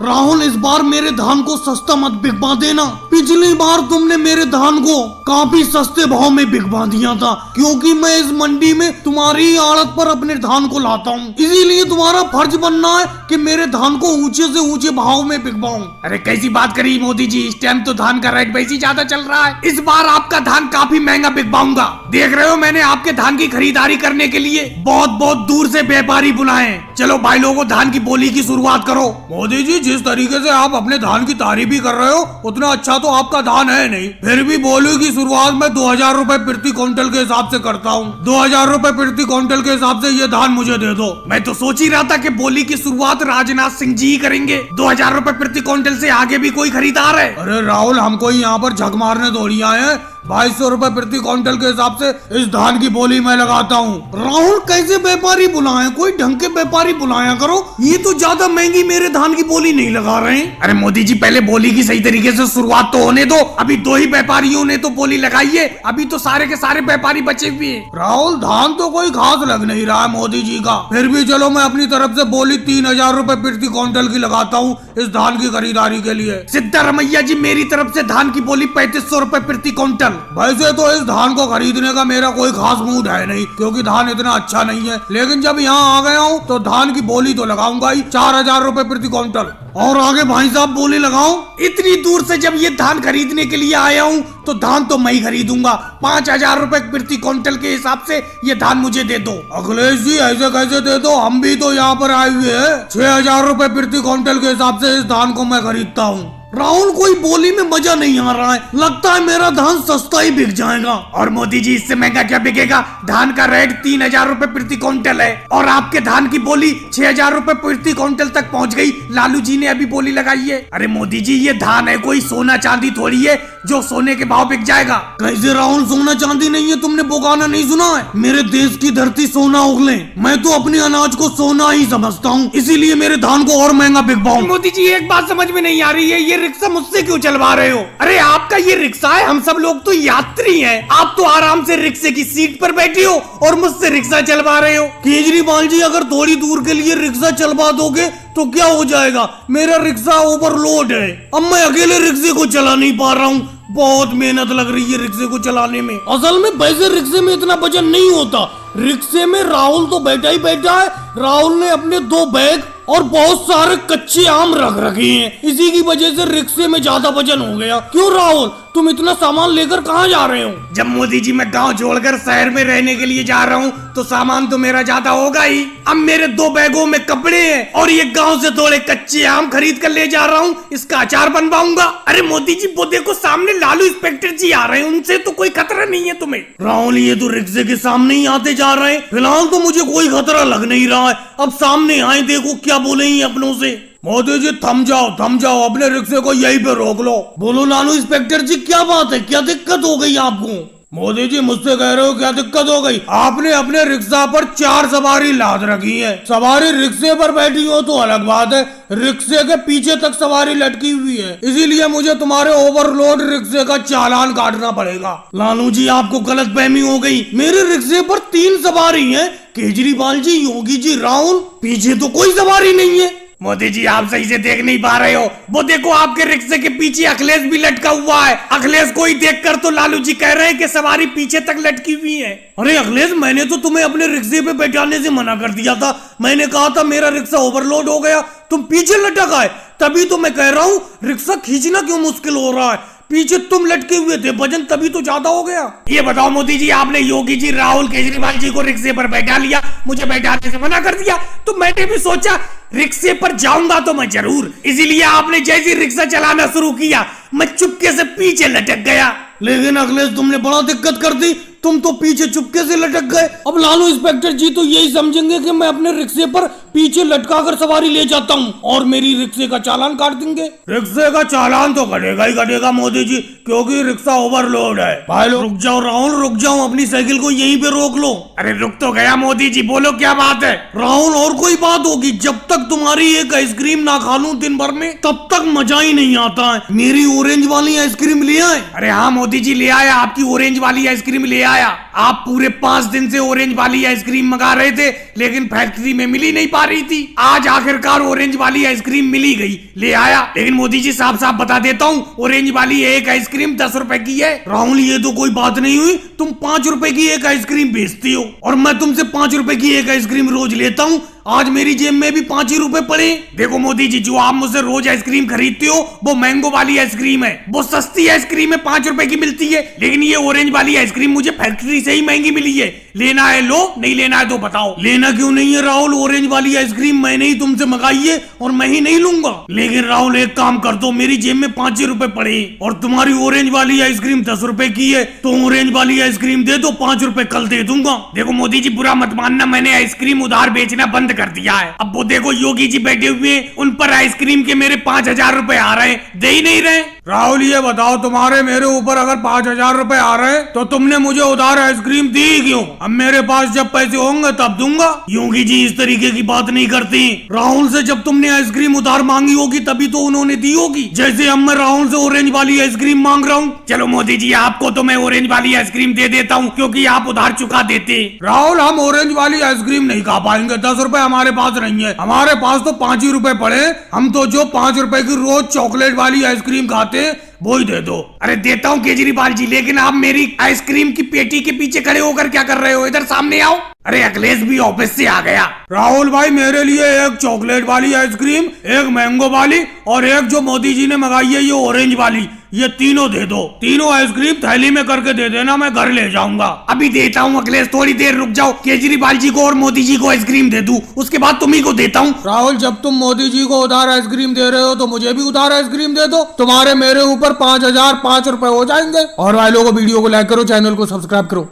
राहुल इस बार मेरे धान को सस्ता मत बिकवा देना। पिछली बार तुमने मेरे धान को काफी सस्ते भाव में बिकवा दिया था, क्योंकि मैं इस मंडी में तुम्हारी आड़त पर अपने धान को लाता हूँ। इसीलिए तुम्हारा फर्ज बनना है कि मेरे धान को ऊंचे से ऊंचे भाव में बिकवाऊं। अरे कैसी बात करी मोदी जी, इस टाइम तो धान का रेट वैसे ज्यादा चल रहा है। इस बार आपका धान काफी महंगा बिकवाऊंगा। देख रहे हो, मैंने आपके धान की खरीदारी करने के लिए बहुत बहुत दूर से व्यापारी बुलाए। चलो भाई लोगों, धान की बोली की शुरुआत करो। मोदी जी, जिस तरीके से आप अपने धान की तारीफ भी कर रहे हो, उतना अच्छा तो आपका धान है नहीं। फिर भी बोली की शुरुआत मैं 2000 रुपए प्रति क्विंटल के हिसाब से करता हूँ। 2000 रुपए प्रति क्विंटल के हिसाब से ये धान मुझे दे दो। मैं तो सोच ही रहा था कि बोली की शुरुआत राजनाथ सिंह जी ही करेंगे। 2000 रुपए प्रति क्विंटल से आगे भी कोई खरीदार है? अरे राहुल, हमको यहाँ पर झक मारने थोड़ी आए हैं। 2200 रुपए प्रति क्विंटल के हिसाब से इस धान की बोली मैं लगाता हूँ। राहुल, कैसे व्यापारी बुलाए? कोई ढंग के व्यापारी बुलाया करो। ये तो ज्यादा महंगी मेरे धान की बोली नहीं लगा रहे हैं। अरे मोदी जी, पहले बोली की सही तरीके से शुरुआत तो होने दो। अभी 2 ही व्यापारियों ने तो बोली लगाई है, अभी तो सारे के सारे व्यापारी बचे हुए हैं। राहुल, धान तो कोई खास लग नहीं रहा है मोदी जी का। फिर भी चलो, मैं अपनी तरफ से बोली 3000 रुपए प्रति क्विंटल की लगाता हूँ इस धान की खरीदारी के लिए। सिद्धारमैया जी, मेरी तरफ से धान की बोली 3500 रुपए प्रति क्विंटल। वैसे तो इस धान को खरीदने का मेरा कोई खास मूड है नहीं, क्योंकि धान इतना अच्छा नहीं है। लेकिन जब यहाँ आ गया हूँ तो धान की बोली तो लगाऊंगा ही, 4000 रुपए प्रति क्विंटल। और आगे भाई साहब बोली लगाओ। इतनी दूर से जब ये धान खरीदने के लिए आया हूँ तो धान तो मैं ही खरीदूंगा। 5000 रुपए प्रति क्विंटल के हिसाब से ये धान मुझे दे दो। अखिलेश जी, ऐसे कैसे दे दो? हम भी तो यहाँ पर आए हुए हैं। 6000 रुपए प्रति क्विंटल के हिसाब से इस धान को मैं खरीदता हूँ। राहुल, कोई बोली में मजा नहीं आ रहा है। लगता है मेरा धान सस्ता ही बिक जाएगा। और मोदी जी, इससे महंगा क्या बिकेगा? धान का रेट 3000 रुपए प्रति क्विंटल है और आपके धान की बोली 6000 रुपए प्रति क्विंटल तक पहुंच गई। लालू जी ने अभी बोली लगाई है। अरे मोदी जी, ये धान है, कोई सोना चांदी थोड़ी है जो सोने के भाव बिक जाएगा। कैसे राहुल, सोना चांदी नहीं है? तुमने बोकाना नहीं सुना है? मेरे देश की धरती सोना उगले। मैं तो अपने अनाज को सोना ही समझता हूँ, इसीलिए मेरे धान को और महंगा बिकवाऊं। मोदी जी, एक बात समझ में नहीं आ रही है, ये रिक्शा मुझसे क्यों चलवा रहे हो? अरे आपका ये रिक्शा है, हम सब लोग तो यात्री हैं। आप तो आराम से रिक्शे की सीट पर बैठे हो और मुझसे रिक्शा चलवा रहे हो। केजरीवाल जी, अगर थोड़ी दूर के लिए रिक्शा चलवा दोगे तो क्या हो जाएगा? मेरा रिक्शा ओवरलोड है। अब मैं अकेले रिक्शे को चला नहीं पा रहा हूँ। बहुत मेहनत लग रही है रिक्शे को चलाने में। असल में वैसे रिक्शे में इतना वजन नहीं होता। रिक्शे में राहुल तो बैठा ही बैठा है। राहुल ने अपने 2 बैग और बहुत सारे कच्चे आम रख रखे हैं, इसी की वजह से रिक्शे में ज्यादा वजन हो गया। क्यों राहुल, तुम इतना सामान लेकर कहाँ जा रहे हो? जब मोदी जी मैं गांव छोड़कर शहर में रहने के लिए जा रहा हूँ तो सामान तो मेरा ज्यादा होगा ही। अब मेरे 2 बैगों में कपड़े हैं और ये गांव से थोड़े कच्चे आम खरीद कर ले जा रहा हूँ, इसका अचार बनवाऊंगा। अरे मोदी जी, वो देखो सामने लालू इंस्पेक्टर जी आ रहे हैं, उनसे तो कोई खतरा नहीं है तुम्हें? राहुल, ये तो रिक्शे के सामने ही आते जा रहे हैं। फिलहाल तो मुझे कोई खतरा लग नहीं रहा है। अब सामने आए, देखो क्या बोलेंगे अपनों से। मोदी जी, थम जाओ, अपने रिक्शे को यहीं पे रोक लो। बोलो लालू इंस्पेक्टर जी, क्या बात है? क्या दिक्कत हो गई आपको? मोदी जी, मुझसे कह रहे हो क्या दिक्कत हो गई? आपने अपने रिक्शा पर 4 सवारी लाद रखी है। सवारी रिक्शे पर बैठी हो तो अलग बात है, रिक्शे के पीछे तक सवारी लटकी हुई है। इसीलिए मुझे तुम्हारे ओवरलोड रिक्शे का चालान काटना पड़ेगा। लालू जी, आपको गलतफहमी हो गई। मेरे रिक्शे पर 3 सवारी है। केजरीवाल जी, योगी जी, राहुल, पीछे तो कोई सवारी नहीं है। मोदी जी, आप सही से देख नहीं पा रहे हो। वो देखो, आपके रिक्शे के पीछे अखिलेश भी लटका हुआ है। अखिलेश को ही देखकर तो लालू जी कह रहे हैं कि सवारी पीछे तक लटकी हुई है। अरे अखिलेश, मैंने तो तुम्हें अपने रिक्शे पे बैठाने से मना कर दिया था। मैंने कहा था मेरा रिक्शा ओवरलोड हो गया, तुम पीछे लटक आए। तभी तो मैं कह रहा हूँ, रिक्शा खींचना क्यों मुश्किल हो रहा है? पीछे तुम लटके हुए थे, वजन तभी तो ज्यादा हो गया। ये बताओ मोदी जी, आपने योगी जी, राहुल, केजरीवाल जी को रिक्शे पर बैठा लिया, मुझे बैठाने से मना कर दिया। तो मैंने भी सोचा रिक्शे पर जाऊंगा तो मैं जरूर, इसीलिए आपने जैसे रिक्शा चलाना शुरू किया मैं चुपके से पीछे लटक गया। लेकिन अखिलेश, तुमने बड़ा दिक्कत कर दी। तुम तो पीछे चुपके से लटक गए। अब लालू इंस्पेक्टर जी तो यही समझेंगे कि मैं अपने रिक्शे पर पीछे लटकाकर सवारी ले जाता हूँ और मेरी रिक्शे का चालान काट देंगे। रिक्शे का चालान तो कटेगा ही कटेगा मोदी जी, क्योंकि रिक्शा ओवरलोड है। भाई लोग, रुक जाओ राहुल, रुक जाओ, अपनी साइकिल को यहीं पे रोक लो। अरे रुक तो गया मोदी जी, बोलो क्या बात है? राहुल, और कोई बात होगी? जब तक तुम्हारी एक आइसक्रीम ना खा लूं दिन भर में, तब तक मजा ही नहीं आता है। मेरी ऑरेंज वाली आइसक्रीम ले आए? अरे हाँ मोदी जी, ले आया, आपकी ऑरेंज वाली आइसक्रीम ले आया। आप पूरे 5 दिन से ऑरेंज वाली आइसक्रीम मंगा रहे थे, लेकिन फैक्ट्री में मिली नहीं पा रही थी। आज आखिरकार ऑरेंज वाली आइसक्रीम मिली गई, ले आया। लेकिन मोदी जी साफ साफ बता देता हूँ, ऑरेंज वाली एक आइसक्रीम 10 रुपए की है। राहुल ये तो कोई बात नहीं हुई, तुम 5 रुपए की एक आइसक्रीम बेचती हो और मैं तुमसे 5 रुपए की एक आइसक्रीम रोज लेता हूँ। आज मेरी जेब में भी 5 ही रुपए पड़े। देखो मोदी जी, जो आप मुझसे रोज आइसक्रीम खरीदते हो वो मैंगो वाली आइसक्रीम है, वो सस्ती आइसक्रीम है, 5 रुपए की मिलती है। लेकिन ये ऑरेंज वाली आइसक्रीम मुझे फैक्ट्री से ही महंगी मिली है। लेना है लो, नहीं लेना है तो बताओ। लेना क्यों नहीं है राहुल, ऑरेंज वाली आइसक्रीम मैंने ही तुमसे मंगाई है और मैं ही नहीं लूंगा। लेकिन राहुल एक काम कर दो, मेरी जेब में 5 ही रुपए पड़े और तुम्हारी ऑरेंज वाली आइसक्रीम 10 रुपए की है, तो ऑरेंज वाली आइसक्रीम दे दो, 5 रुपए कल दे दूंगा। देखो मोदी जी, बुरा मत मानना, मैंने आइसक्रीम उधार बेचना बंद कर दिया है। अब वो देखो योगी जी बैठे हुए, उन पर आइसक्रीम के मेरे 5,000 रुपए आ रहे हैं, दे ही नहीं रहे। राहुल ये बताओ, तुम्हारे मेरे ऊपर अगर 5,000 रुपए आ रहे तो तुमने मुझे उधार आइसक्रीम दी क्यों? अब मेरे पास जब पैसे होंगे तब दूंगा। योगी जी इस तरीके की बात नहीं करती। राहुल से जब तुमने आइसक्रीम उधार मांगी होगी तभी तो उन्होंने दी होगी, जैसे अब मैं राहुल से ऑरेंज वाली आइसक्रीम मांग रहा हूँ। चलो मोदी जी, आपको तो मैं ऑरेंज वाली आइसक्रीम दे देता हूँ, क्योंकि आप उधार चुका देते। राहुल हम ऑरेंज वाली आइसक्रीम नहीं खा पाएंगे, 10 रुपए हमारे पास नहीं है, हमारे पास तो 5 ही रुपए पड़े। हम तो जो 5 रुपए की रोज चॉकलेट वाली आइसक्रीम खाते वो ही दे दो। अरे देता हूँ केजरीवाल जी, लेकिन आप मेरी आइसक्रीम की पेटी के पीछे खड़े होकर क्या कर रहे हो? इधर सामने आओ। अरे अखिलेश भी ऑफिस से आ गया। राहुल भाई, मेरे लिए एक चॉकलेट वाली आइसक्रीम, एक मैंगो वाली और एक जो मोदी जी ने मंगाई है ये ऑरेंज वाली, ये तीनों दे दो। तीनों आइसक्रीम थैली में करके दे देना, मैं घर ले जाऊंगा। अभी देता हूँ अखिलेश, थोड़ी देर रुक जाओ। केजरीवाल जी को और मोदी जी को आइसक्रीम दे दूं, उसके बाद तुम्ही को देता हूँ। राहुल, जब तुम मोदी जी को उधार आइसक्रीम दे रहे हो तो मुझे भी उधार आइसक्रीम दे दो। तुम्हारे मेरे ऊपर 5,005 रुपए हो जाएंगे। और भाई लोगों, वीडियो को लाइक करो, चैनल को सब्सक्राइब करो।